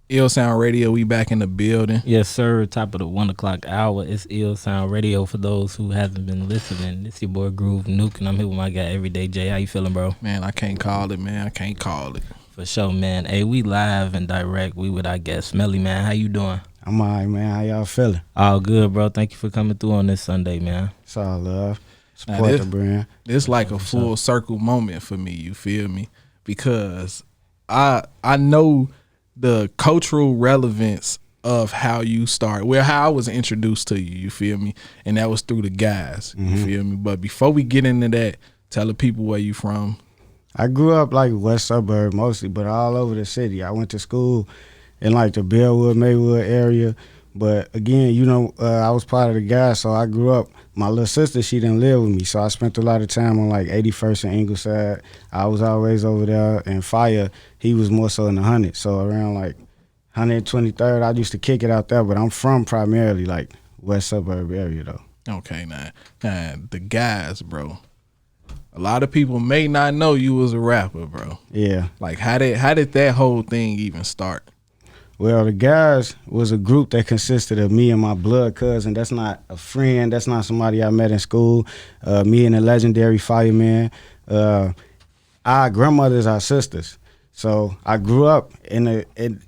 Ill Sound Radio, we back in the building. Yes, sir. Top of the 1 o'clock hour. It's Ill Sound Radio for those who hasn't been listening. It's your boy Groove Nuke, and I'm here with my guy Everyday J. How you feeling, bro? Man, I can't call it, man. I can't call it. For sure, man. Hey, we live and direct. We with our guest Smelly, man. How you doing? I'm all right, man. How y'all feeling? All good, bro. Thank you for coming through on this Sunday, man. It's all love. Support the brand. It's like a full circle moment for me, you feel me? Because I know the cultural relevance of how you start, how I was introduced to you feel me? And that was through the guys, you feel me? But before we get into that, tell the people where you from. I grew up like west suburb mostly, but all over the city. I went to school in like the Bellwood, Maywood area. But again, I was part of the guys, so I grew up. My little sister, she didn't live with me, so I spent a lot of time on like 81st and Ingleside. I was always over there. And Fire, he was more so in the 100. So around like 123rd, I used to kick it out there. But I'm from primarily like west suburb area though. Okay, now the guys, bro. A lot of people may not know you was a rapper, bro. Yeah. Like how did that whole thing even start? Well, the guys was a group that consisted of me and my blood cousin. That's not a friend. That's not somebody I met in school. Me and the legendary Fireman. Our grandmothers are sisters. So I grew up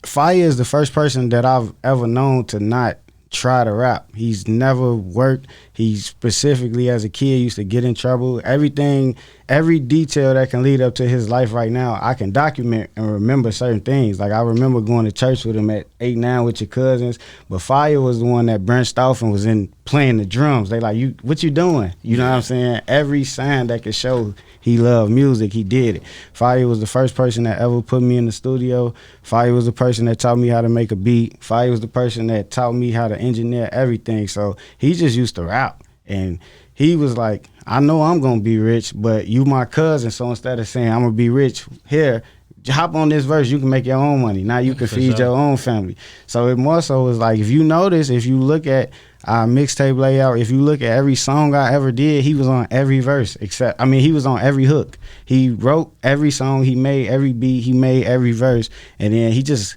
Fire is the first person that I've ever known to not try to rap. He's never worked. He specifically as a kid used to get in trouble. Everything, every detail that can lead up to his life right now, I can document and remember certain things. Like I remember going to church with him at 8, 9 with your cousins, but Fire was the one that branched off and was in playing the drums. They like, what you doing? You know what I'm saying? Every sign that could show he loved music, he did it. Fire was the first person that ever put me in the studio. Fire was the person that taught me how to make a beat. Fire was the person that taught me how to engineer everything. So he just used to rap. And he was like, I know I'm going to be rich, but you my cousin, so instead of saying I'm going to be rich, here, hop on this verse, you can make your own money. Now you can feed your own family. So it more so was like, if you notice, if you look at our mixtape layout, if you look at every song I ever did, he was on every verse, he was on every hook. He wrote every song, he made every beat, he made every verse. And then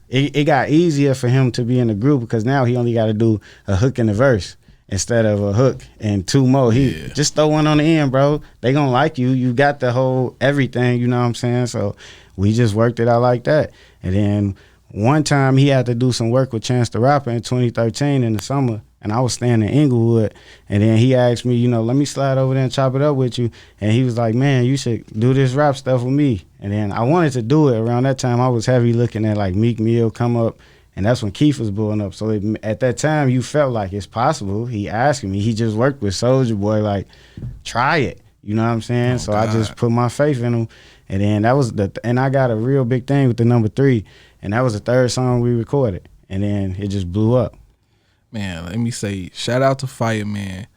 it got easier for him to be in the group because now he only got to do a hook and a verse instead of a hook and 2 more. He just throw one on the end, bro. They gonna like you. You got the whole everything, you know what I'm saying? So we just worked it out like that. And then one time he had to do some work with Chance the Rapper in 2013 in the summer, and I was staying in Inglewood, and then he asked me, let me slide over there and chop it up with you. And he was like, man, you should do this rap stuff with me. And then I wanted to do it. Around that time, I was heavy looking at like Meek Mill come up, and that's when Keith was blowing up. So at that time, you felt like it's possible. He asked me. He just worked with Soulja Boy, like, try it. You know what I'm saying? So God. I just put my faith in him. And then and I got a real big thing with the number 3. And that was the 3rd song we recorded. And then it just blew up. Man, let me say, shout out to Fireman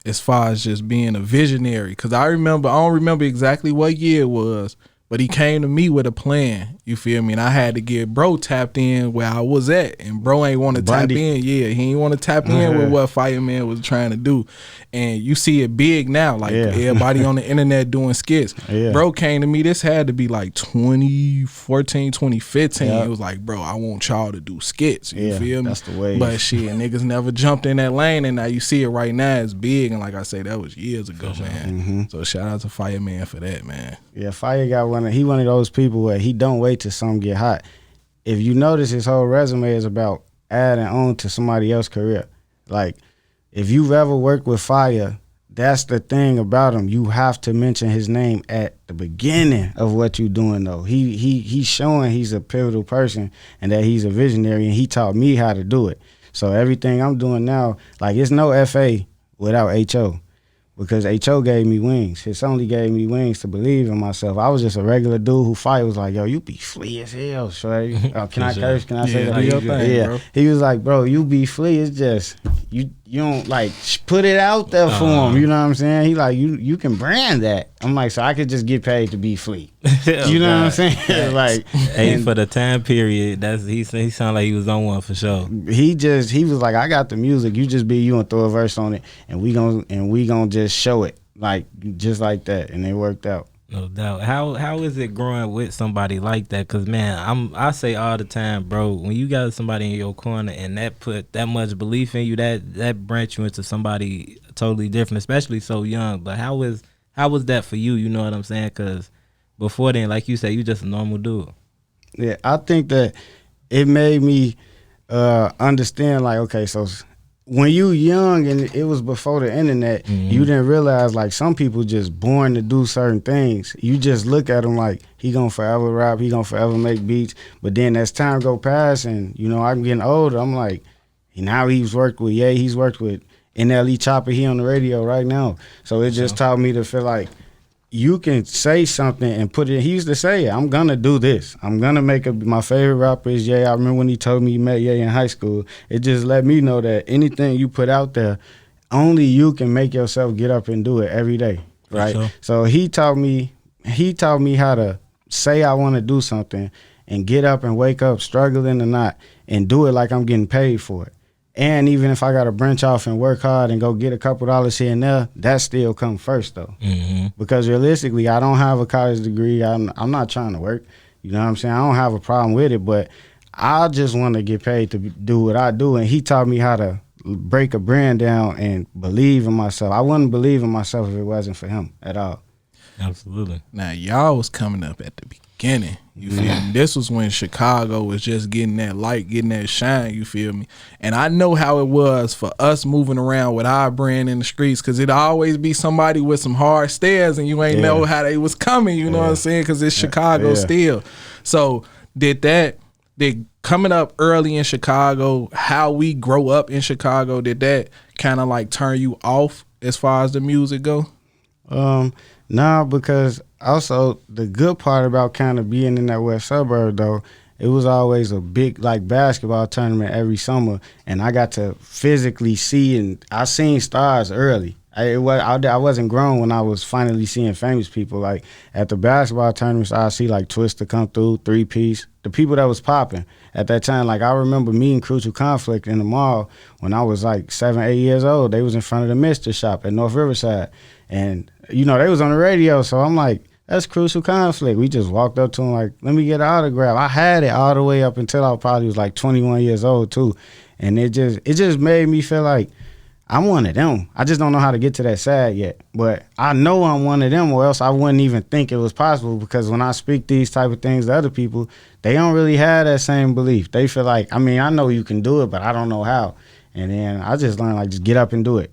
as far as just being a visionary. Because I don't remember exactly what year it was, but he came to me with a plan, you feel me? And I had to get bro tapped in where I was at. And bro ain't want to tap in. Yeah, he ain't want to tap in with what Fireman was trying to do. And you see it big now, like everybody on the internet doing skits. Yeah. Bro came to me, this had to be like 2014, 2015. It was like, bro, I want y'all to do skits, you feel me? That's the way. But shit, niggas never jumped in that lane, and now you see it right now, it's big. And like I say, that was years ago, man. So shout out to Fireman for that, man. Yeah, Fire got one of those people where he don't wait till something get hot. If you notice, his whole resume is about adding on to somebody else's career. Like, if you've ever worked with Fire, that's the thing about him. You have to mention his name at the beginning of what you're doing, though. He's showing he's a pivotal person and that he's a visionary, and he taught me how to do it. So everything I'm doing now, like, it's no FA without HO. Because H.O. gave me wings. His only gave me wings to believe in myself. I was just a regular dude who Fire was like, yo, you be flea as hell, shorty. Can I curse? Can I say that? Bro. He was like, bro, you be flea. It's just, you don't, like, put it out there for him. You know what I'm saying? He like, you can brand that. I'm like, so I could just get paid to be flea. You know what I'm saying? Like, hey, for the time period, he sounded like he was on one for sure. He was like, I got the music. You just be you and throw a verse on it, and we gonna just show it like just like that, and it worked out. No doubt. How is it growing with somebody like that? Cause man, I say all the time, bro. When you got somebody in your corner and that put that much belief in you, that branch you into somebody totally different, especially so young. But how was that for you? You know what I'm saying? Cause before then, like you said, you just a normal dude. Yeah, I think that it made me understand, like, okay, so when you young and it was before the internet, you didn't realize, like, some people just born to do certain things. You just look at them like, he gonna forever rap, he gonna forever make beats. But then as time go past and, you know, I'm getting older, I'm like, now he's worked with he's worked with NLE Chopper, he on the radio right now. So it just taught me to feel like, you can say something and put it. He used to say, I'm gonna do this. I'm gonna make my favorite rapper is Ye. I remember when he told me he met Ye in high school. It just let me know that anything you put out there, only you can make yourself get up and do it every day, right? Sure. So he taught me how to say I want to do something and get up and wake up, struggling or not, and do it like I'm getting paid for it. And even if I got to branch off and work hard and go get a couple dollars here and there, that still come first though. Because realistically, I don't have a college degree. I'm not trying to work. You know what I'm saying? I don't have a problem with it, but I just want to get paid to do what I do. And he taught me how to break a brand down and believe in myself. I wouldn't believe in myself if it wasn't for him at all. Absolutely. Now y'all was coming up at the beginning. You feel me? This was when Chicago was just getting that light, getting that shine. You feel me? And I know how it was for us moving around with our brand in the streets, because it'd always be somebody with some hard stares and you ain't know how they was coming. You know what I'm saying? Because it's Chicago still. So did coming up early in Chicago, how we grow up in Chicago, did that kind of like turn you off as far as the music go? Nah, because also the good part about kind of being in that west suburb though, it was always a big like basketball tournament every summer, and I got to physically see, and I seen stars early. I wasn't grown when I was finally seeing famous people. Like at the basketball tournaments, I see like Twista come through, 3-Piece, the people that was popping at that time. Like I remember meeting Crucial Conflict in the mall when I was like 7, 8 years old. They was in front of the Mister shop at North Riverside, and you know they was on the radio. So I'm like, that's Crucial Conflict. We just walked up to him like, let me get an autograph. I had it all the way up until I probably was like 21 years old too, and it just made me feel like I'm one of them. I just don't know how to get to that side yet. But I know I'm one of them, or else I wouldn't even think it was possible, because when I speak these type of things to other people, they don't really have that same belief. They feel like, I mean, I know you can do it, but I don't know how. And then I just learned, like, just get up and do it.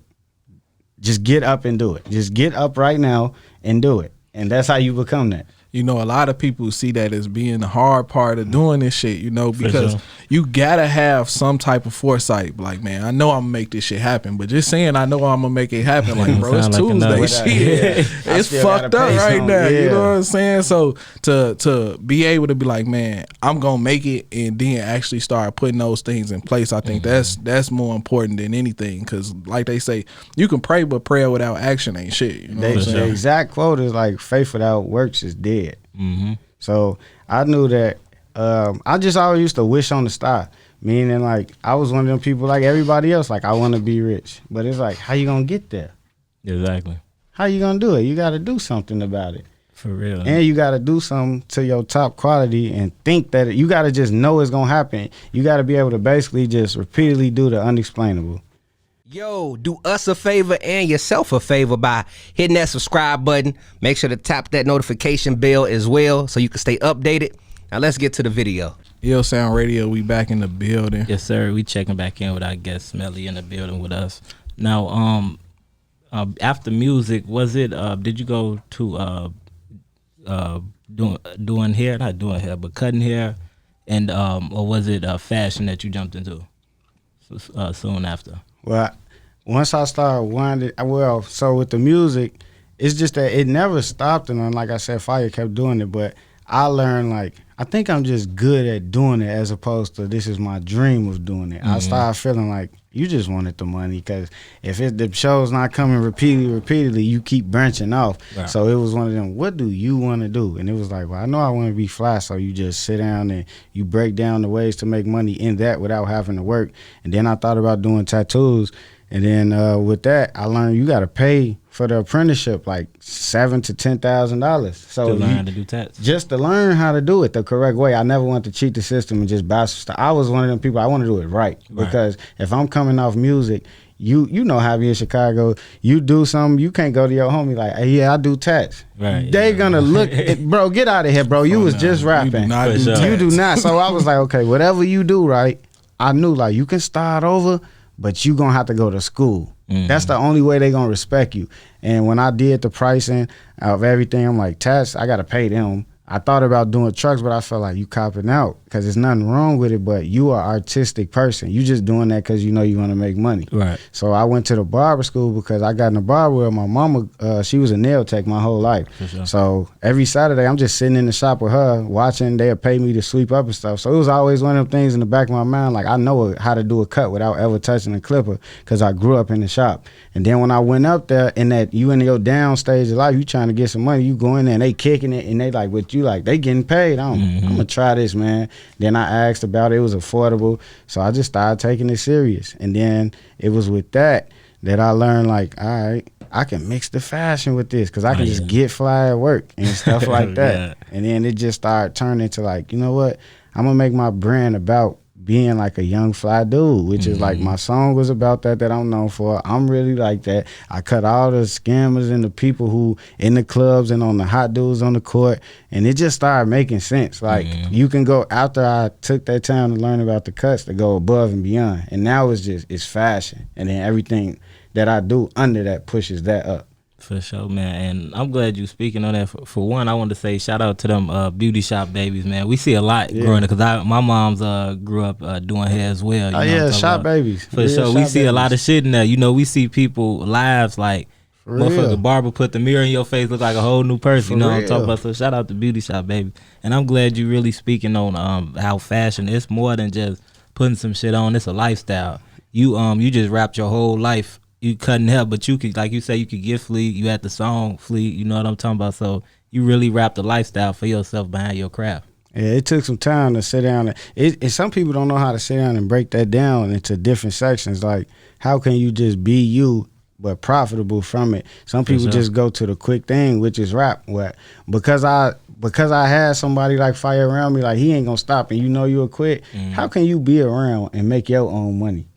Just get up and do it. Just get up right now and do it. And that's how you become that. You know, a lot of people see that as being the hard part of doing this shit, you know, because you gotta have some type of foresight. Like, man, I know I'm gonna make this shit happen, but just saying I know I'm gonna make it happen, like, bro, it's Tuesday. Shit. It's fucked up right now. You know what I'm saying? So to be able to be like, man, I'm gonna make it, and then actually start putting those things in place, I think that's more important than anything. Because like they say, you can pray, but prayer without action ain't shit. You know what I'm saying? The exact quote is like, faith without works is dead. So I knew that I just always used to wish on the star, meaning like I was one of them people like everybody else, like I want to be rich, but it's like, how you gonna get there? Exactly. How you gonna do it? You got to do something about it. For real. And you got to do something to your top quality and think that you got to just know it's gonna happen. You got to be able to basically just repeatedly do the unexplainable. Yo, do us a favor and yourself a favor by hitting that subscribe button. Make sure to tap that notification bell as well so you can stay updated. Now let's get to the video. Ill Sound Radio, we back in the building. Yes, sir. We checking back in with our guest Smelly in the building with us. Now, after music, was it? Did you go to doing hair? Not doing hair, but cutting hair, and or was it fashion that you jumped into soon after? Well, once I started winding, so with the music, it's just that it never stopped, and like I said, Fire kept doing it, but I learned, like, I think I'm just good at doing it as opposed to this is my dream of doing it. I started feeling like You just wanted the money because if the show's not coming repeatedly, you keep branching off. Right. So it was one of them, what do you want to do? And it was like, well, I know I want to be fly, so you just sit down and you break down the ways to make money in that without having to work. And then I thought about doing tattoos. And then with that, I learned you got to pay for the apprenticeship like $7,000 to $10,000. So to learn to do tats, just to learn how to do it the correct way. I never wanted to cheat the system and just buy some stuff. I was one of them people. I want to do it right because if I'm coming off music, you know how we in Chicago. You do something, you can't go to your homie like, hey, yeah, I do tats. Right. They gonna look, bro. Get out of here, bro. You was just rapping. You do not. So I was like, okay, whatever you do right. I knew like you can start over, but you gonna have to go to school. Mm-hmm. That's the only way they gonna respect you. And when I did the pricing of everything, I'm like, Tats, I gotta pay them. I thought about doing trucks, but I felt like you copping out because there's nothing wrong with it, but you are an artistic person. You just doing that because you know you want to make money. Right. So I went to the barber school because I got in the barber with my mama. She was a nail tech my whole life. Sure. So every Saturday, I'm just sitting in the shop with her, watching. They'll pay me to sweep up and stuff. So it was always one of them things in the back of my mind, like I know how to do a cut without ever touching a clipper because I grew up in the shop. And then when I went up there, in that you in your down stage of life, you trying to get some money, you go in there and they kicking it, and they like, what you like, they getting paid. I'm gonna try this, man. Then I asked about it. It was affordable, so I just started taking it serious. And then it was with that I learned, like, all right, I can mix the fashion with this because I can just get fly at work and stuff like that. Yeah. And then it just started turning to like, you know what, I'm gonna make my brand about being like a young fly dude, which is like my song was about that I'm known for. I'm really like that. I cut all the scammers and the people who in the clubs and on the hot dudes on the court, and it just started making sense. Like you can go, after I took that time to learn about the cuts, to go above and beyond. And now it's fashion, and then everything that I do under that pushes that up. For sure, man. And I'm glad you speaking on that. For one, I want to say shout out to them beauty shop babies, man. We see a lot growing up because my mom's grew up doing hair as well. You know shop babies. For sure. We see a lot of shit in there. You know, we see people lives like, motherfucker Barber put the mirror in your face, look like a whole new person. You know what I'm talking about? So shout out to beauty shop babies. And I'm glad you really speaking on how fashion is more than just putting some shit on. It's a lifestyle. You just wrapped your whole life. You cutting hair, but you could, like you say, you could get fleet. You had the song fleet. You know what I'm talking about? So you really wrapped the lifestyle for yourself behind your craft. Yeah, it took some time to sit down. And some people don't know how to sit down and break that down into different sections. Like, how can you just be you but profitable from it? Some people just go to the quick thing, which is rap. Because I had somebody like Fire around me, like he ain't gonna stop, and you know you'll quit. How can you be around and make your own money?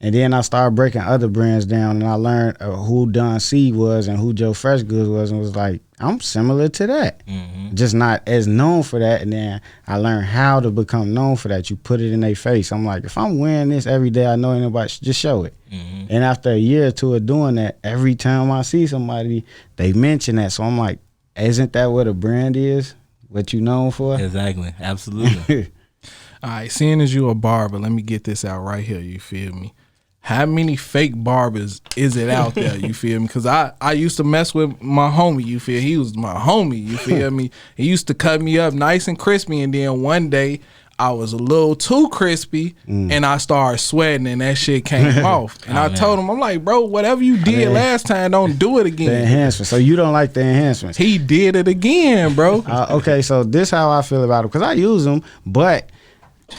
And then I started breaking other brands down, and I learned who Don C was and who Joe Fresh Goods was, and was like, I'm similar to that. Just not as known for that. And then I learned how to become known for that. You put it in their face. I'm like, if I'm wearing this every day, I know anybody, just show it. And after a year or two of doing that, every time I see somebody, they mention that. So I'm like, isn't that what a brand is? What you known for? Exactly. Absolutely. All right, seeing as you a barber, let me get this out right here. You feel me? How many fake barbers is it out there? You feel me? Because I used to mess with my homie. You feel? He was my homie. You feel me? He used to cut me up nice and crispy, and then one day I was a little too crispy, and I started sweating, and that shit came off. And I told him, I'm like, bro, whatever you did last time, don't do it again. The enhancements. So you don't like the enhancements? He did it again, bro. Okay, so this how I feel about it, because I use them, but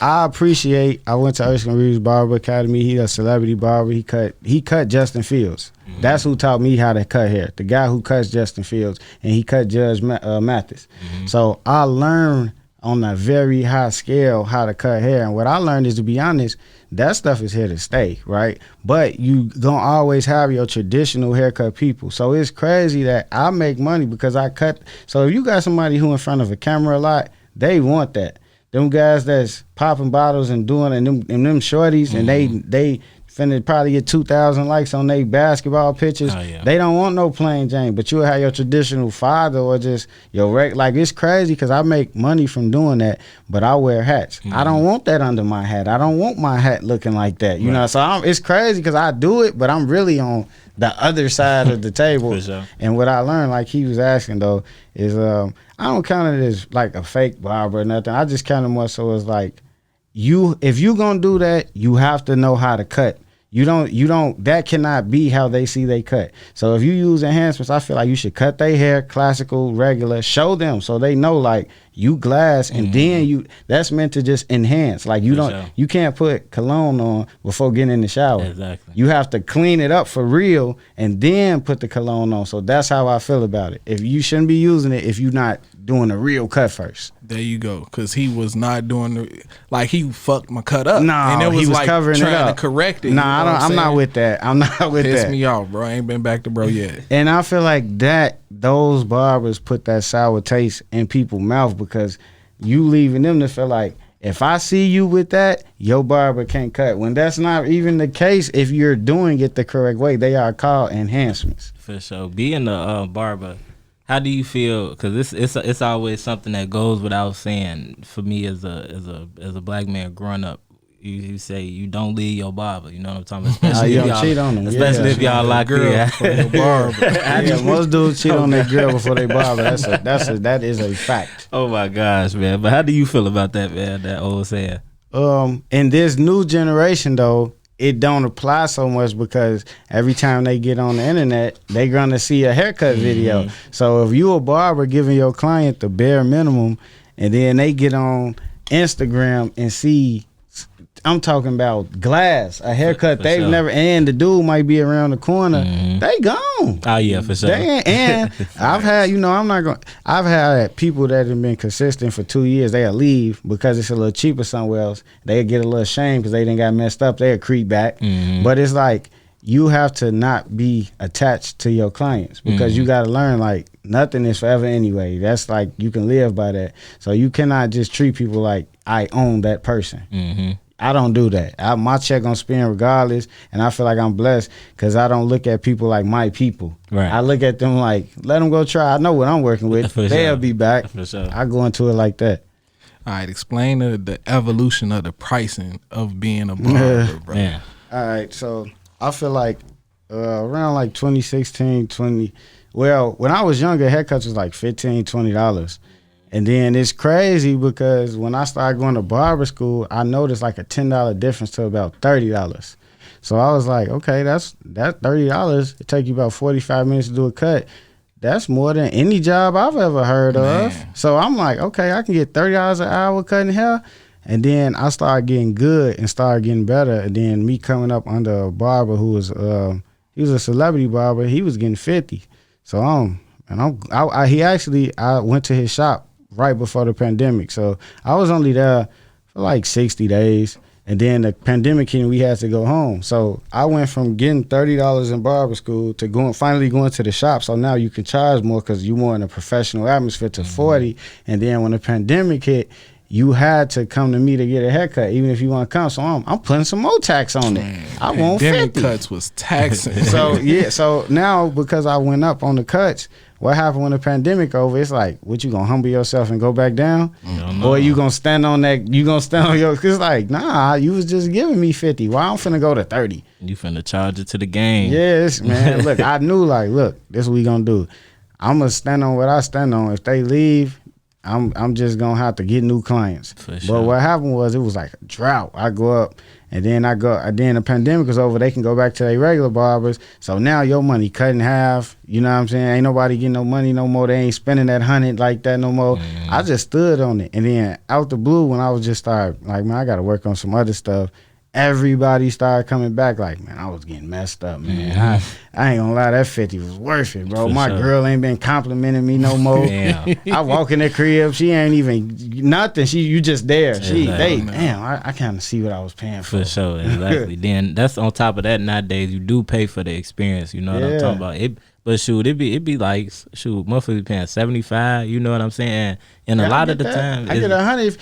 I went to Erskine Reeves Barber Academy. He a celebrity barber. He cut Justin Fields. That's who taught me how to cut hair. The guy who cuts Justin Fields, and he cut Judge Mathis. So I learned on a very high scale how to cut hair. And what I learned is, to be honest, that stuff is here to stay, right? But you gonna always have your traditional haircut people. So it's crazy that I make money because I cut. So if you got somebody who in front of a camera a lot, they want that. Them guys that's popping bottles and doing and them shorties, and they finna probably get 2,000 likes on their basketball pictures. They don't want no plain Jane, but you'll have your traditional father or just your like, it's crazy because I make money from doing that, but I wear hats. I don't want that under my hat. I don't want my hat looking like that, you know. So it's crazy because I do it, but I'm really on the other side of the table. Sure. And what I learned, like he was asking though, is I don't count it as like a fake barber or nothing. I just count it more so as like, if you gonna do that, you have to know how to cut. You don't, that cannot be how they see they cut. So if you use enhancements, I feel like you should cut their hair, classical, regular, show them so they know like you glass, and then that's meant to just enhance. Like you can't put cologne on before getting in the shower. Exactly. You have to clean it up for real and then put the cologne on. So that's how I feel about it. If you shouldn't be using it if you're not doing a real cut first. There you go, because he was not doing like he fucked my cut up. No, and it was he was like covering it up. To correct it. Nah, I'm not with that. I'm not with Piss that. me off, bro. I ain't been back to bro yet. And I feel like those barbers put that sour taste in people's mouth because you leaving them to feel like if I see you with that, your barber can't cut. When that's not even the case, if you're doing it the correct way, they are called enhancements. For sure. Being a barber, how do you feel? Because it's always something that goes without saying. For me as a black man growing up, you say you don't leave your barber. You know what I'm talking about? Especially you if don't y'all, cheat on them. especially if y'all like girl yeah. for your barber. Yeah, most dudes cheat on their girl before they barber. That is a fact. Oh my gosh, man! But how do you feel about that, man? That old saying. In this new generation though, it don't apply so much because every time they get on the internet, they gonna see a haircut video. So if you a barber giving your client the bare minimum, and then they get on Instagram and see, I'm talking about glass, a haircut For they've sure. never, and the dude might be around the corner, they gone. Oh yeah, for sure. And I've had, I've had people that have been consistent for 2 years. They'll leave because it's a little cheaper somewhere else. They'll get a little ashamed because they didn't got messed up. They'll creep back. But it's like, you have to not be attached to your clients because you got to learn like nothing is forever anyway. That's like, you can live by that. So you cannot just treat people like I own that person. I don't do that. My check gonna spin regardless, and I feel like I'm blessed because I don't look at people like my people. Right. I look at them like, let them go try. I know what I'm working with. For They'll sure. be back. For sure. I go into it like that. All right, explain the evolution of the pricing of being a barber, bro. Yeah. All right, so I feel like around like 2016, when I was younger, haircuts was like $15, $20. And then it's crazy because when I started going to barber school, I noticed like a $10 difference to about $30. So I was like, okay, that's $30. It take you about 45 minutes to do a cut. That's more than any job I've ever heard of. So I'm like, okay, I can get $30 an hour cutting hair. And then I started getting good and started getting better. And then me coming up under a barber who was he was a celebrity barber. He was getting 50. So I went to his shop right before the pandemic. So I was only there for like 60 days. And then the pandemic hit and we had to go home. So I went from getting $30 in barber school to finally going to the shop. So now you can charge more because you're more in a professional atmosphere to 40. And then when the pandemic hit, you had to come to me to get a haircut, even if you want to come. So I'm putting some more tax on it. I want 50. Cuts was taxing. So yeah, so now because I went up on the cuts, what happened when the pandemic over? It's like, what, you gonna humble yourself and go back down, or you gonna stand on that? You gonna stand on your? Cause like, nah, you was just giving me 50. Why I'm finna go to 30? You finna charge it to the game. Yes, man. Look, I knew like, look, this is what we gonna do. I'm gonna stand on what I stand on. If they leave, I'm just gonna have to get new clients. For sure. But what happened was it was like a drought. I go up and then the pandemic was over, they can go back to their regular barbers. So now your money cut in half. You know what I'm saying? Ain't nobody getting no money no more. They ain't spending that 100 like that no more. I just stood on it. And then out the blue, when I was just started like, man, I gotta work on some other stuff. Everybody started coming back like, man, I was getting messed up, man. I ain't gonna lie, that 50 was worth it, bro. For My sure. girl ain't been complimenting me no more. Damn. I walk in the crib, she ain't even nothing. You just there. I kind of see what I was paying for. For sure, exactly. Then that's on top of that. Nowadays, you do pay for the experience. You know what I'm talking about. But shoot, it be like motherfuckers paying 75. You know what I'm saying? And a lot of the time, I get 100. If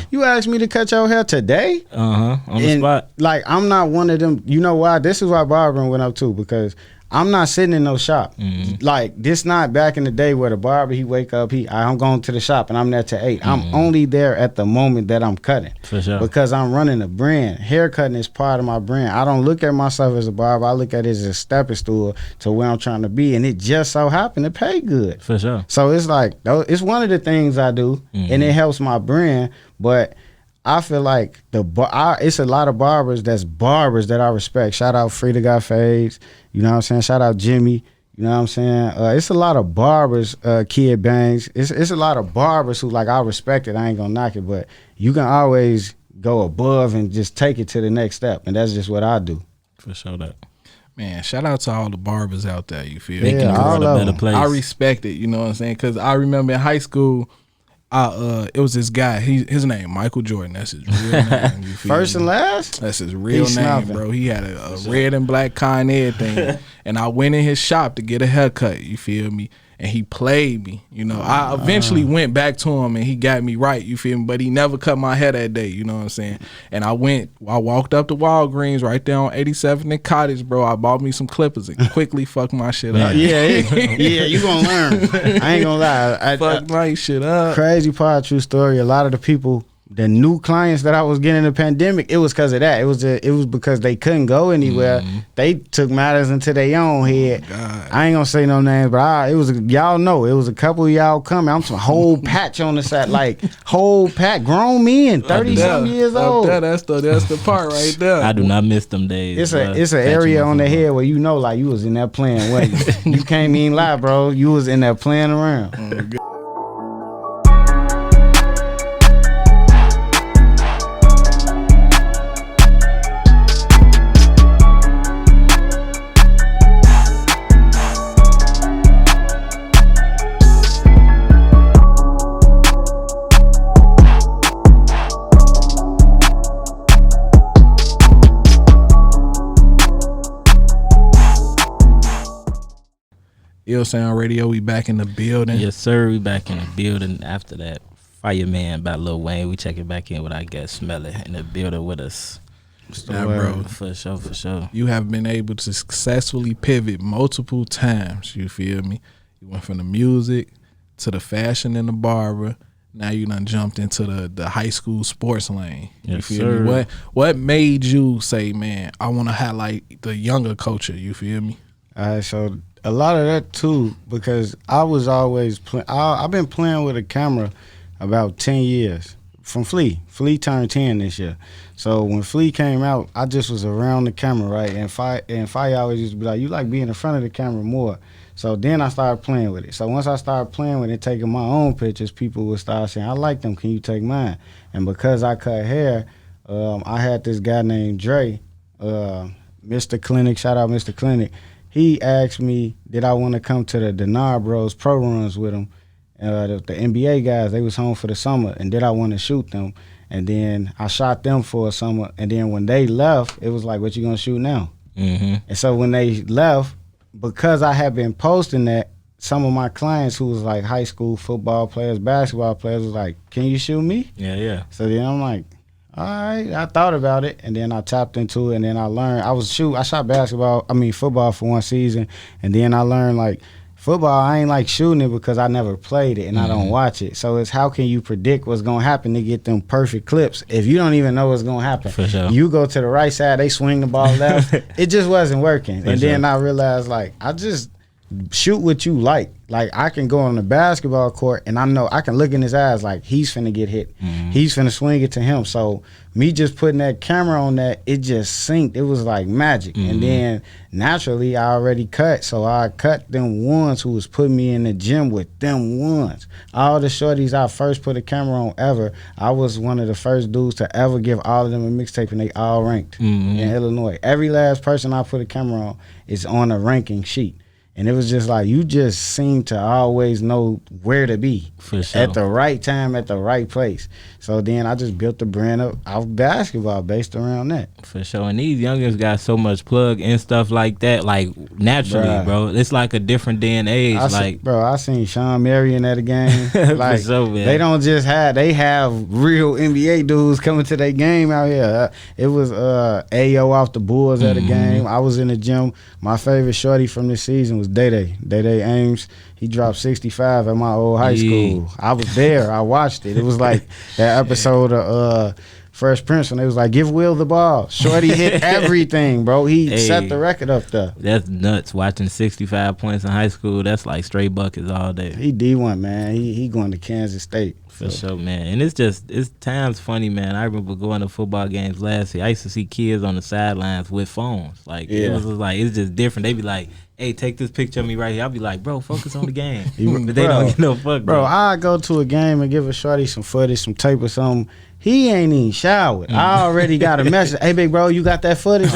you ask me to cut your hair today, on the spot. Like, I'm not one of them. You know why? This is why barbering went up too, because I'm not sitting in no shop. Like, this not back in the day where the barber, he wake up, I'm going to the shop and I'm there till 8. I'm only there at the moment that I'm cutting. For sure. Because I'm running a brand. Haircutting is part of my brand. I don't look at myself as a barber. I look at it as a stepping stool to where I'm trying to be. And it just so happened to pay good. For sure. So it's like, it's one of the things I do, and it helps my brand. But I feel like it's a lot of barbers that I respect. Shout out Frida Got Fades. You know what I'm saying? Shout out Jimmy. You know what I'm saying? It's a lot of barbers, Kid Bangs. It's a lot of barbers who, like, I respect it. I ain't gonna knock it, but you can always go above and just take it to the next step, and that's just what I do. For sure that. Man, shout out to all the barbers out there, you feel Yeah, me? all of better them. place. I respect it, you know what I'm saying? Because I remember in high school, it was this guy. His name Michael Jordan. That's his real name. You feel First me? and last? That's his real He's name, snapping. bro. He had a red and black tie and everything. And I went in his shop to get a haircut. You feel me? And he played me. You know, I eventually went back to him and he got me right. You feel me? But he never cut my hair that day. You know what I'm saying? And I walked up to Walgreens right there on 87th and Cottage, bro. I bought me some clippers and quickly fucked my shit up. Yeah, you gonna learn. I ain't gonna lie. Fuck my shit up. Crazy part, true story. A lot of the people, the new clients that I was getting in the pandemic, it was because of that. It was because they couldn't go anywhere. They took matters into their own head. God. I ain't gonna say no names, but y'all know it was a couple of y'all coming. I'm some whole patch on the side, like whole pack, grown men, 30-something years old. That's the part right there. I do not miss them days. It's an area on the head where you know, like, you was in there playing. Wasn't you? You can't even lie, bro. You was in there playing around. Ill Sound Radio, we back in the building. Yes, sir. We back in the building after that. Fireman by Lil Wayne. We check it back in with our guest Smelly in the building with us. Yeah, bro. For sure. You have been able to successfully pivot multiple times. You feel me? You went from the music to the fashion and the barber. Now you done jumped into the high school sports lane. You Yes, feel sir. me? What made you say, man, I want to highlight the younger culture? You feel me? All right, so a lot of that too, because I was always I've been playing with a camera about 10 years from Flea. Flea turned 10 this year. So when Flea came out, I just was around the camera, right? And Fire always used to be like, you like being in front of the camera more. So then I started playing with it. So once I started playing with it, taking my own pictures, people would start saying, I like them, can you take mine? And because I cut hair, I had this guy named Dre, Mr. Clinic, shout out Mr. Clinic. He asked me, did I want to come to the Denard Bros pro runs with him? The NBA guys, they was home for the summer, and did I want to shoot them? And then I shot them for a summer, and then when they left, it was like, what you gonna shoot now? Mm-hmm. And so when they left, because I had been posting that, some of my clients who was like high school football players, basketball players was like, can you shoot me? Yeah. So then I'm like, all right, I thought about it, and then I tapped into it, and then I learned. I shot football for one season, and then I learned, like, football, I ain't like shooting it because I never played it and I don't watch it. So it's how can you predict what's going to happen to get them perfect clips if you don't even know what's going to happen? For sure. You go to the right side, they swing the ball left. It just wasn't working. For and sure. then I realized, like, I just shoot what you like. Like, I can go on the basketball court and I know I can look in his eyes like he's finna get hit. Mm-hmm. He's finna swing it to him. So me just putting that camera on that, it just synced. It was like magic. Mm-hmm. And then naturally I already cut. So I cut them ones who was putting me in the gym with them ones. All the shorties I first put a camera on ever, I was one of the first dudes to ever give all of them a mixtape, and they all ranked in Illinois. Every last person I put a camera on is on a ranking sheet. And it was just like, you just seem to always know where to be. For sure. At the right time, at the right place. So then I just built the brand up off basketball based around that. For sure. And these youngins got so much plug and stuff like that, like, naturally, Bruh. bro. It's like a different day and age. I seen Sean Marion at a game. Like, sure, man. they don't just they have real NBA dudes coming to their game out here. It was Ayo off the Bulls at a game. I was in the gym. My favorite shorty from this season was Day Ames. He dropped 65 at my old high school. I was there. I watched it. It was like that episode of Fresh Prince when they was like, give Will the ball. Shorty hit everything, bro. He set the record up there. That's nuts. Watching 65 points in high school, that's like straight buckets all day. He D1, man. He going to Kansas State. For sure, man. And it's times funny, man. I remember going to football games last year. I used to see kids on the sidelines with phones. Like, it was like, it's just different. They be like, hey, take this picture of me right here. I'll be like, bro, focus on the game. But they don't get no fuck. Bro, I go to a game and give a shorty some footage, some tape or something. He ain't even showered. I already got a message. Hey, big bro, you got that footage?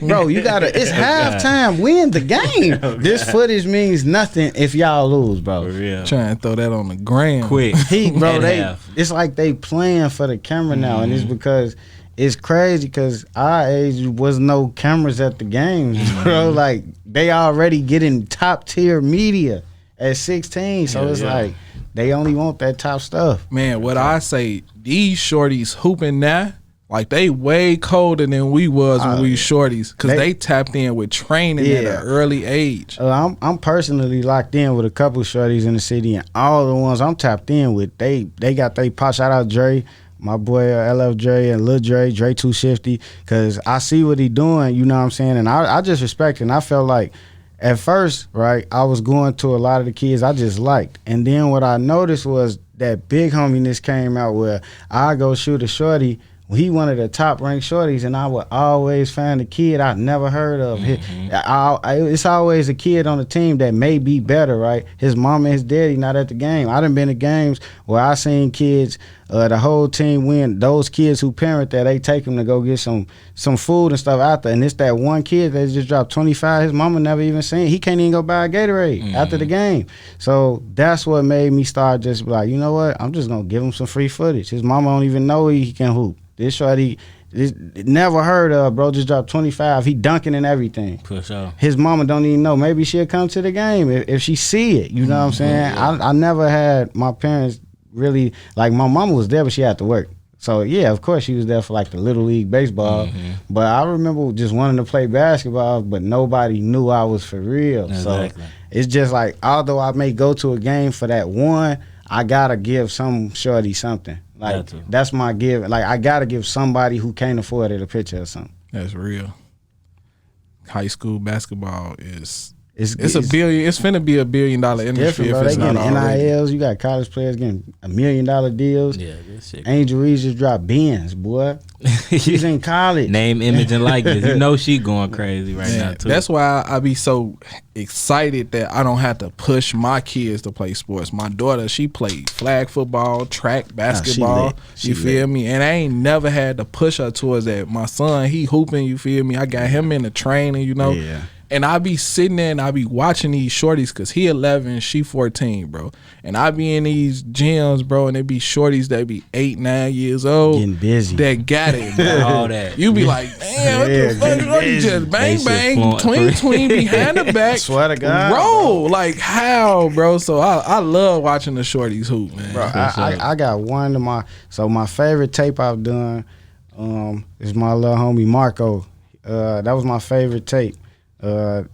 Bro, you got it's halftime. Win the game. This footage means nothing if y'all lose, bro. For real. Trying to throw that on the gram. Quick. It's like they playing for the camera now, and it's because it's crazy because our age was no cameras at the games, bro. Like, they already getting top tier media at 16, so it's like they only want that top stuff. Man, what I say, these shorties hooping now, like they way colder than we was when we shorties, because they tapped in with training at an early age. I'm personally locked in with a couple shorties in the city, and all the ones I'm tapped in with, they got they pop. Shout out Dre, my boy LF Dre and Lil Dre 250, because I see what he doing, you know what I'm saying, and I just respect it. And I felt like at first, right, I was going to a lot of the kids I just liked. And then what I noticed was that big hominess came out where I go shoot a shorty. He one of the top ranked shorties, and I would always find a kid I never heard of. It's always a kid on the team that may be better, right? His mama and his daddy not at the game. I done been to games where I seen kids, the whole team win. Those kids who parent that, they take them to go get some food and stuff out there, and it's that one kid that just dropped 25. His mama never even seen. He can't even go buy a Gatorade after the game. So that's what made me start just like, you know what? I'm just gonna give him some free footage. His mama don't even know he can hoop. This shorty, never heard of, bro. Just dropped 25. He dunking and everything. For sure. His mama don't even know. Maybe she'll come to the game if she see it. You know what I'm saying? I never had my parents really, like, my mama was there, but she had to work. So, yeah, of course, she was there for, like, the Little League baseball. But I remember just wanting to play basketball, but nobody knew I was for real. Exactly. So it's just like, although I may go to a game for that one, I got to give some shorty something. Like, that's my give. Like, I got to give somebody who can't afford it a picture or something. That's real. High school basketball is... It's finna be $1 billion industry if it's not already. NILs, you got college players getting $1 million deals. Yeah, this shit. Angel Reese just dropped Benz, boy. She's in college. Name, image, and likeness. You know she going crazy right now too. That's why I be so excited that I don't have to push my kids to play sports. My daughter, she played flag football, track, basketball. You feel me? And I ain't never had to push her towards that. My son, he hooping. You feel me? I got him in the training. You know. Yeah. And I be sitting there and I be watching these shorties because he 11, she 14, bro. And I be in these gyms, bro, and they be shorties that be 8, 9 years old. Getting busy. That got it, bro. All that. You be like, damn, what the fuck? You just bang, bang, tween behind the back. Swear to God. Roll. Like, how, bro? So I love watching the shorties hoop, man. Bro, I got one of my favorite tape I've done is my little homie Marco. That was my favorite tape. I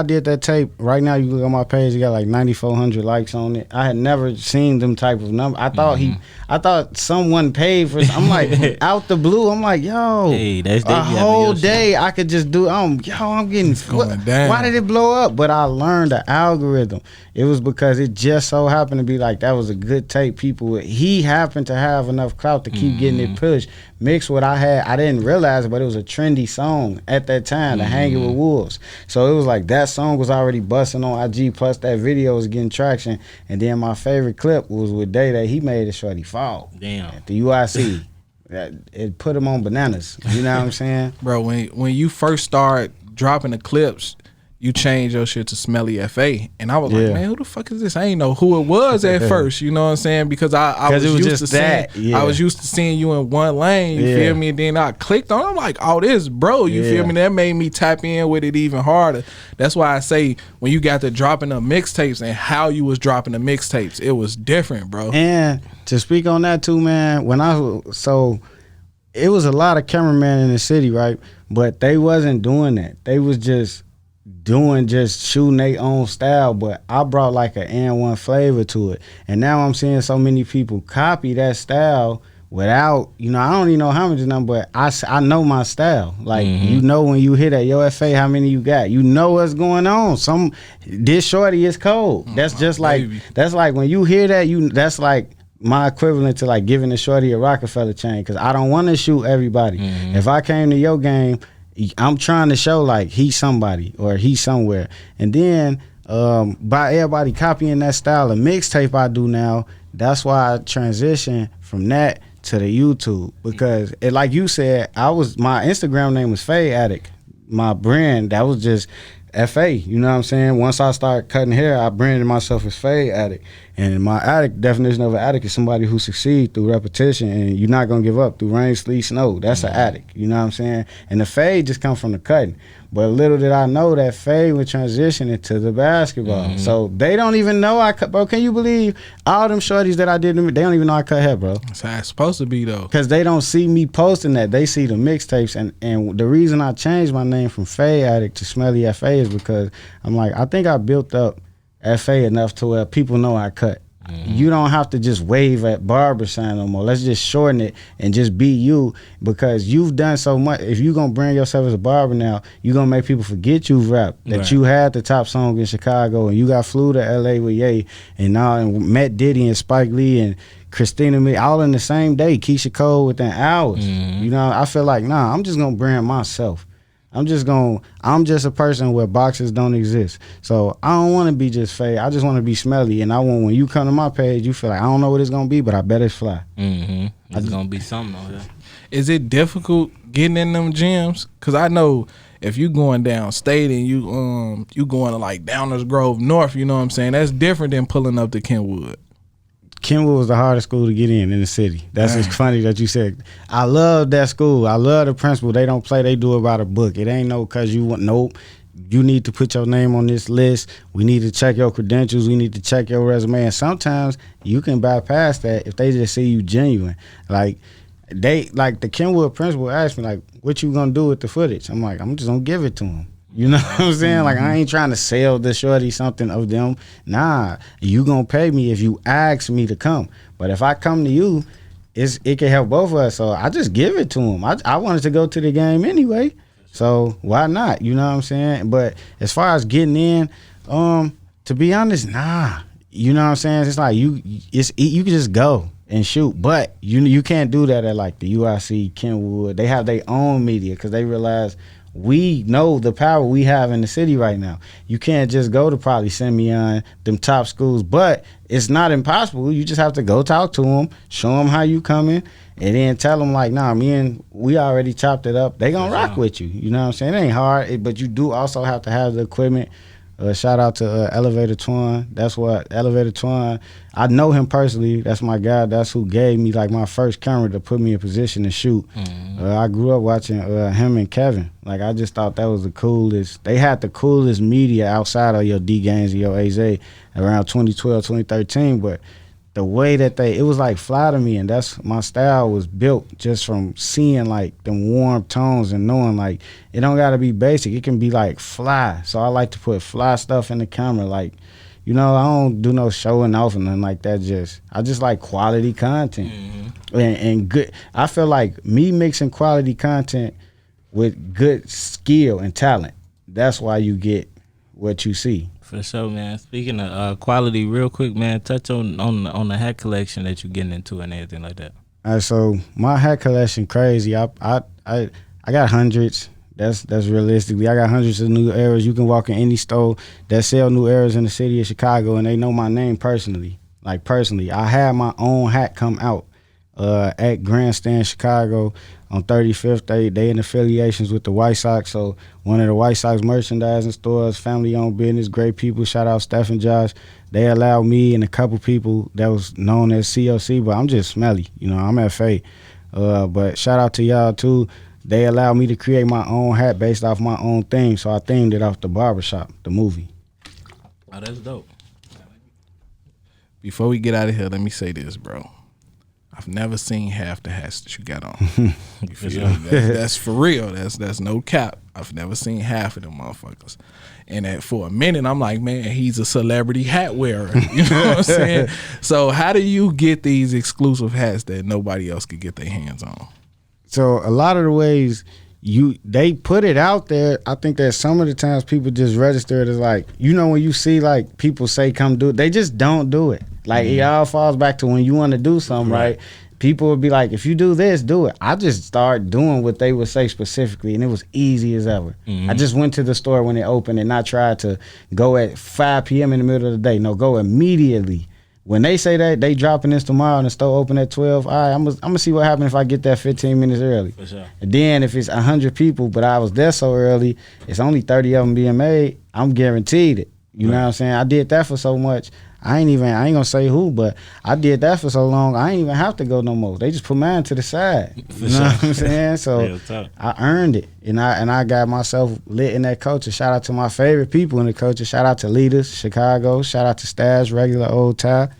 did that tape. Right now, you look on my page, you got like 9,400 likes on it. I had never seen them type of numbers. I thought someone paid for. I'm like, out the blue. I'm like, yo, a whole day I could just do. I'm getting going down. Why did it blow up? But I learned the algorithm. It was because it just so happened to be like that was a good tape. He happened to have enough clout to keep getting it pushed. Mixed what I had, I didn't realize it, but it was a trendy song at that time, the Hanging with Wolves. So it was like that song was already busting on IG, plus that video was getting traction. And then my favorite clip was with Day that he made a shorty fall. Damn. At the UIC. It put him on bananas. You know what I'm saying? Bro, when you first start dropping the clips, you change your shit to Smelly FA. And I was like, man, who the fuck is this? I ain't know who it was at first, you know what I'm saying? Because I was used to seeing you in one lane, you feel me? And then I clicked on it, I'm like, oh, this bro, you feel me? That made me tap in with it even harder. That's why I say when you got to dropping the mixtapes and how you was dropping the mixtapes, it was different, bro. And to speak on that too, man, it was a lot of cameramen in the city, right? But they wasn't doing that. They was just shooting their own style, but I brought like an N1 flavor to it. And now I'm seeing so many people copy that style, without, you know, I don't even know how much number, but I know my style. Like, you know when you hit at yo FA, how many you got. You know what's going on. This shorty is cold. That's just like, that's like when you hear that, that's like my equivalent to like giving a shorty a Rockefeller chain, because I don't want to shoot everybody. If I came to your game, I'm trying to show like he's somebody or he's somewhere. And then by everybody copying that style of mixtape I do now, that's why I transition from that to the YouTube, because like you said, my Instagram name was Fade Addict. My brand, that was just FA, you know what I'm saying? Once I started cutting hair, I branded myself as Fade Addict. And my addict definition of an addict is somebody who succeeds through repetition, and you're not gonna give up through rain, sleet, snow. That's an addict, you know what I'm saying? And the fade just comes from the cutting. But little did I know that fade would transition into the basketball. So they don't even know I cut, bro. Can you believe all them shorties that I did? They don't even know I cut hair, bro. That's how it's supposed to be, though. Because they don't see me posting that. They see the mixtapes. And the reason I changed my name from Fade Addict to Smelly FA is because I'm like, I think I built up FA enough to where people know I cut. You don't have to just wave at Barber sign no more. Let's just shorten it and just be you, because you've done so much. If you're going to brand yourself as a barber now, you're going to make people forget you've rapped, that you had the top song in Chicago and you got flew to LA with Ye, and now and met Diddy and Spike Lee and Christina Me all in the same day, Keisha Cole within hours. You know, I feel like, nah, I'm just going to brand myself. I'm just a person where boxes don't exist. So I don't want to be just Fade. I just want to be Smelly. And I want, when you come to my page, you feel like, I don't know what it's going to be, but I bet it's fly. It's going to be something on there. Is it difficult getting in them gyms? Because I know if you going downstate and you going to like Downers Grove North, you know what I'm saying? That's different than pulling up to Kenwood. Kenwood was the hardest school to get in the city. That's just funny that you said. I love that school. I love the principal. They don't play. They do it by the book. It ain't no because you want, nope. You need to put your name on this list. We need to check your credentials. We need to check your resume. And sometimes you can bypass that if they just see you genuine. Like the Kenwood principal asked me, like, what you gonna do with the footage? I'm like, I'm just gonna give it to him. You know what I'm saying? Like, I ain't trying to sell the shorty something of them. Nah, you gonna pay me if you ask me to come. But if I come to you, it can help both of us. So I just give it to him. I wanted to go to the game anyway, so why not? You know what I'm saying? But as far as getting in, to be honest, nah. You know what I'm saying? It's like you can just go and shoot, but you can't do that at like the UIC, Kenwood. They have their own media because they realize we know the power we have in the city right now. You can't just go to probably Simeon, them top schools, but it's not impossible. You just have to go talk to them, show them how you coming, and then tell them like, nah, we already chopped it up. They gonna rock with you. You know what I'm saying? It ain't hard, but you do also have to have the equipment. Shout out to Elevator Twin. That's what Elevator Twin, I know him personally. That's my guy. That's who gave me like my first camera to put me in position to shoot. I grew up watching him and Kevin. Like, I just thought that was the coolest. They had the coolest media outside of your D Games and your AZ around 2012, 2013. But the way that it was like fly to me, and that's my style was built just from seeing like them warm tones and knowing like it don't gotta be basic. It can be like fly. So I like to put fly stuff in the camera. Like, you know, I don't do no showing off and nothing like that. I just like quality content and good. I feel like me mixing quality content with good skill and talent. That's why you get what you see. For sure, man. Speaking of quality, real quick, man, touch on the hat collection that you're getting into and everything like that. All right, so my hat collection crazy. I got hundreds. That's realistically. I got hundreds of new eras. You can walk in any store that sell new eras in the city of Chicago, and they know my name personally. Like, personally, I had my own hat come out at Grandstand Chicago on 35th. They in affiliations with the White Sox, so one of the White Sox merchandising stores, family-owned business, great people. Shout out Steph and Josh. They allowed me and a couple people that was known as COC, but I'm just Smelly. You know, I'm FA. But shout out to y'all too. They allowed me to create my own hat based off my own theme, so I themed it off the Barbershop, the movie. Oh, that's dope. Before we get out of here, let me say this, bro. I've never seen half the hats that you got on. You feel me? That's for real. That's no cap. I've never seen half of them motherfuckers. And for a minute, I'm like, man, he's a celebrity hat wearer. You know what I'm saying? So how do you get these exclusive hats that nobody else could get their hands on? So a lot of the ways they put it out there, I think that some of the times people just register it as like, you know, when you see like people say come do it, they just don't do it. Like it all falls back to when you want to do something, right? People would be like, if you do this, do it. I just start doing what they would say specifically, and it was easy as ever. I just went to the store when it opened and not tried to go at 5 p.m. in the middle of the day. No, go immediately. When they say that, they dropping this tomorrow and the store open at 12, all right, I'm gonna see what happens if I get there 15 minutes early. For sure. And then if it's 100 people, but I was there so early, it's only 30 of them being made, I'm guaranteed it. You know what I'm saying? I did that for so much. I ain't gonna say who, but I did that for so long, I ain't even have to go no more. They just put mine to the side. You know what I'm saying? So I earned it. And I got myself lit in that culture. Shout out to my favorite people in the culture. Shout out to Leaders, Chicago. Shout out to Stash, regular old Ty.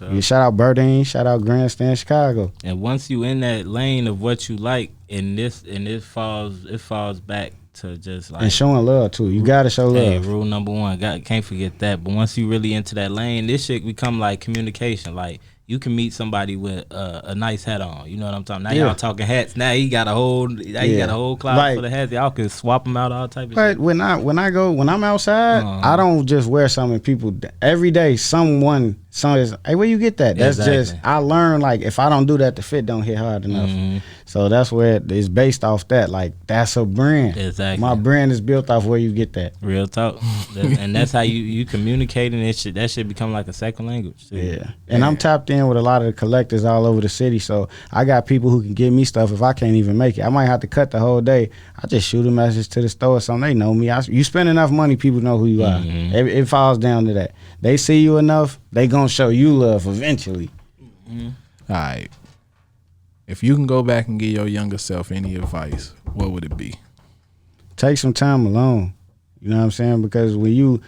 Yeah, shout out Burdine, shout out Grandstand, Chicago. And once you in that lane of what you like, and it falls back to just like, and showing love too. You gotta show love. Hey, rule number one, can't forget that. But once you really into that lane, this shit become like communication. Like you can meet somebody with a nice hat on. You know what I'm talking? Now y'all talking hats. Now he got a whole closet like, full of hats. Y'all can swap them out, all type of but shit. when I'm outside, I don't just wear something. People every day, someone is, hey, where you get that? That's just, I learned, like, if I don't do that, the fit don't hit hard enough. So that's where it's based off that. Like, that's a brand. Exactly. My brand is built off where you get that. Real talk. And that's how you communicate, and that shit become like a second language too. Yeah. And I'm tapped in with a lot of the collectors all over the city. So I got people who can give me stuff if I can't even make it. I might have to cut the whole day. I just shoot a message to the store or something. They know me. You spend enough money, people know who you are. It falls down to that. They see you enough, they gonna show you love eventually. All right. If you can go back and give your younger self any advice, what would it be? Take some time alone. You know what I'm saying? Because when you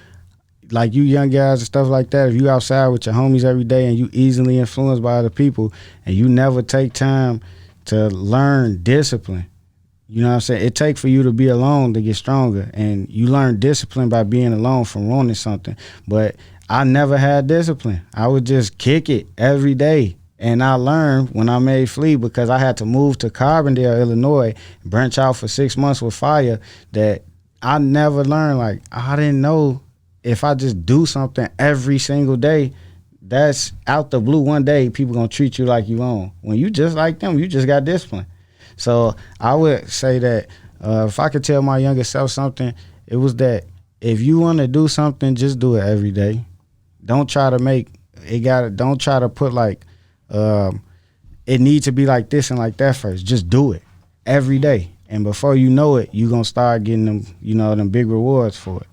young guys and stuff like that, if you outside with your homies every day and you easily influenced by other people and you never take time to learn discipline, you know what I'm saying? It takes for you to be alone to get stronger, and you learn discipline by being alone from wanting something. But I never had discipline. I would just kick it every day. And I learned when I made Flea, because I had to move to Carbondale, Illinois, branch out for 6 months with Fire, that I never learned. Like, I didn't know if I just do something every single day, that's out the blue. One day, people going to treat you like you own. When you just like them, you just got discipline. So I would say that if I could tell my younger self something, it was that if you want to do something, just do it every day. Don't try to make it don't try to put like it needs to be like this and like that first. Just do it every day. And before you know it, you're going to start getting them, them big rewards for it.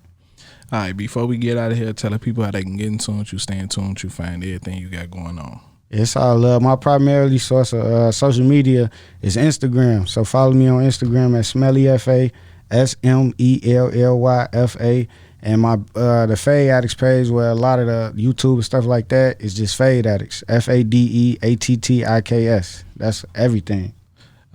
All right, before we get out of here, tell the people how they can get in tune with you, stay in tune with you, find everything you got going on. It's all love. My primarily source of social media is Instagram. So follow me on Instagram at SmellyFA, SmellyFA. And my the Fade Addicts page, where a lot of the YouTube and stuff like that is just Fade Addicts, FADEATTIKS. That's everything.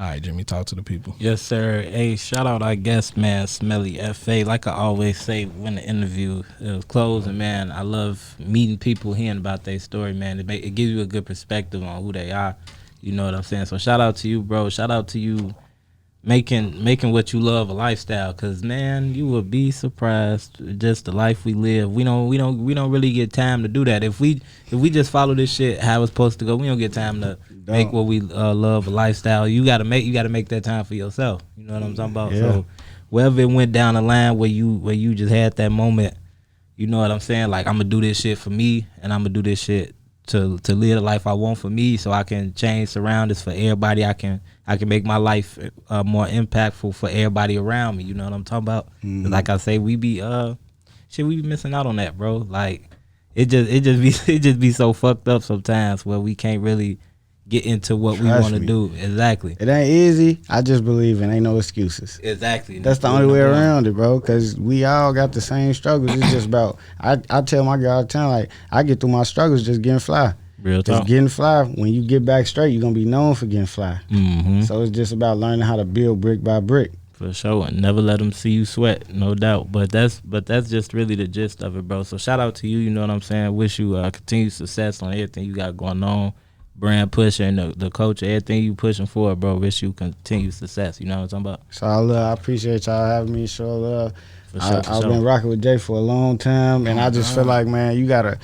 All right, Jimmy, talk to the people. Yes, sir. Hey, shout out our guest, man, Smelly FA. Like I always say when the interview is closing, man, I love meeting people, hearing about their story, man. It gives you a good perspective on who they are. You know what I'm saying? So shout out to you, bro. Shout out to you making what you love a lifestyle, because, man, you will be surprised just the life we live. We don't really get time to do that. If we just follow this shit how it's supposed to go, we don't get time to make what we love a lifestyle. You gotta make that time for yourself. You know what I'm talking about? Yeah. So wherever it went down the line where you just had that moment, you know what I'm saying? Like, I'm gonna do this shit for me, and I'm gonna do this shit to live the life I want for me, so I can change surroundings for everybody. I can make my life more impactful for everybody around me. You know what I'm talking about? Like I say, we be missing out on that, bro. Like, it just be so fucked up sometimes where we can't really get into what we want to do. Exactly. It ain't easy. I just believe it ain't no excuses. Exactly. That's the only way around it, bro, because we all got the same struggles. It's just about, I tell my girl all the time, like, I get through my struggles just getting fly. Real talk. Just getting fly. When you get back straight, you're going to be known for getting fly. Mm-hmm. So it's just about learning how to build brick by brick. For sure, and never let them see you sweat, no doubt. But that's just really the gist of it, bro. So shout out to you. You know what I'm saying? Wish you continued success on everything you got going on, brand push and the coach, everything you pushing for, bro. Wish you continued success. You know what I'm talking about? So I appreciate y'all having me. Show love. For sure, I've been rocking with Jay for a long time, and I just feel like, man, you gotta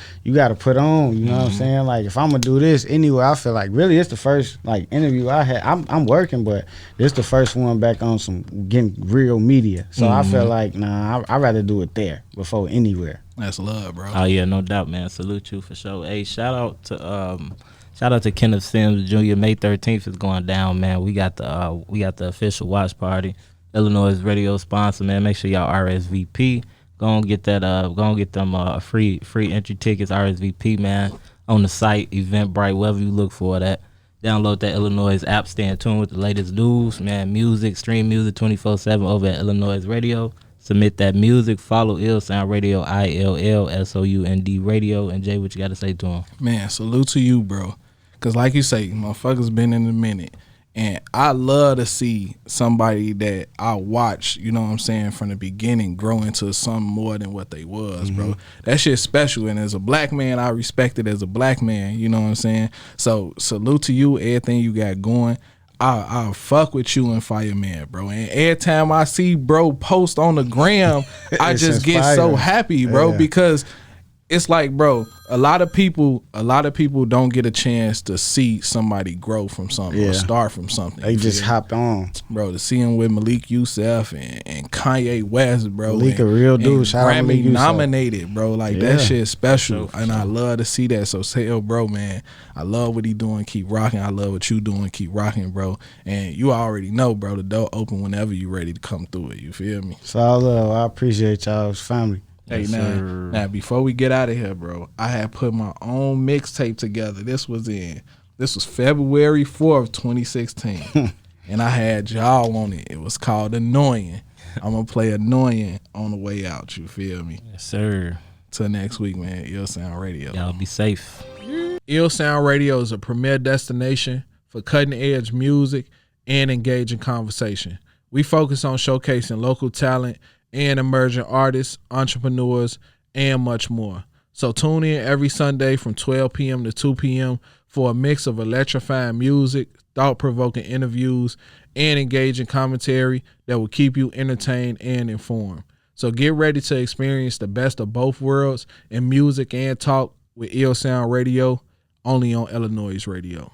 put on. You know what I'm saying? Like, if I'm gonna do this anyway, I feel like really it's the first like interview I had. I'm working, but this the first one back on some getting real media. So I feel like, I'd rather do it there before anywhere. That's love, bro. Oh yeah, no doubt, man. Salute you for sure. Hey, shout out to Kenneth Sims Jr. May 13th is going down, man. We got the official watch party. iLLANOiZE radio sponsor, man. Make sure y'all RSVP. Go and get that. Go and get them free entry tickets. RSVP, man. On the site, Eventbrite, wherever you look for that. Download that iLLANOiZE app. Stay in tune with the latest news, man. Music, stream music 24/7 over at iLLANOiZE Radio. Submit that music. Follow Ill Sound Radio, iLLSOUND Radio. And Jay, what you got to say to him? Man, salute to you, bro. Cause like you say, motherfuckers been in a minute. And I love to see somebody that I watch, you know what I'm saying, from the beginning grow into something more than what they was, bro. That shit's special. And as a black man, I respect it as a black man, you know what I'm saying? So salute to you, everything you got going. I'll fuck with you and Fireman, bro. And every time I see bro post on the gram, I just get so happy, bro, because it's like, bro, a lot of people don't get a chance to see somebody grow from something or start from something. They just hop on, bro. To see him with Malik Youssef and Kanye West, bro. Malik a real dude. Shout out Grammy nominated, bro. Like that shit's special, and I love to see that. So tell bro, man, I love what he doing. Keep rocking. I love what you doing. Keep rocking, bro. And you already know, bro. The door open whenever you ready to come through it. You feel me? So I love. I appreciate y'all's family. Hey, now before we get out of here, bro, I had put my own mixtape together. This was February 4th, 2016. And I had y'all on it. It was called Annoying. I'm gonna play Annoying on the way out, you feel me? Yes, sir. Till next week, man. Ill Sound Radio. Y'all be safe. Ill Sound Radio is a premier destination for cutting edge music and engaging conversation. We focus on showcasing local talent and emerging artists, entrepreneurs, and much more. So tune in every Sunday from 12 p.m. to 2 p.m. for a mix of electrifying music, thought-provoking interviews, and engaging commentary that will keep you entertained and informed. So get ready to experience the best of both worlds in music and talk with Ill Sound Radio, only on iLLANOiZE Radio.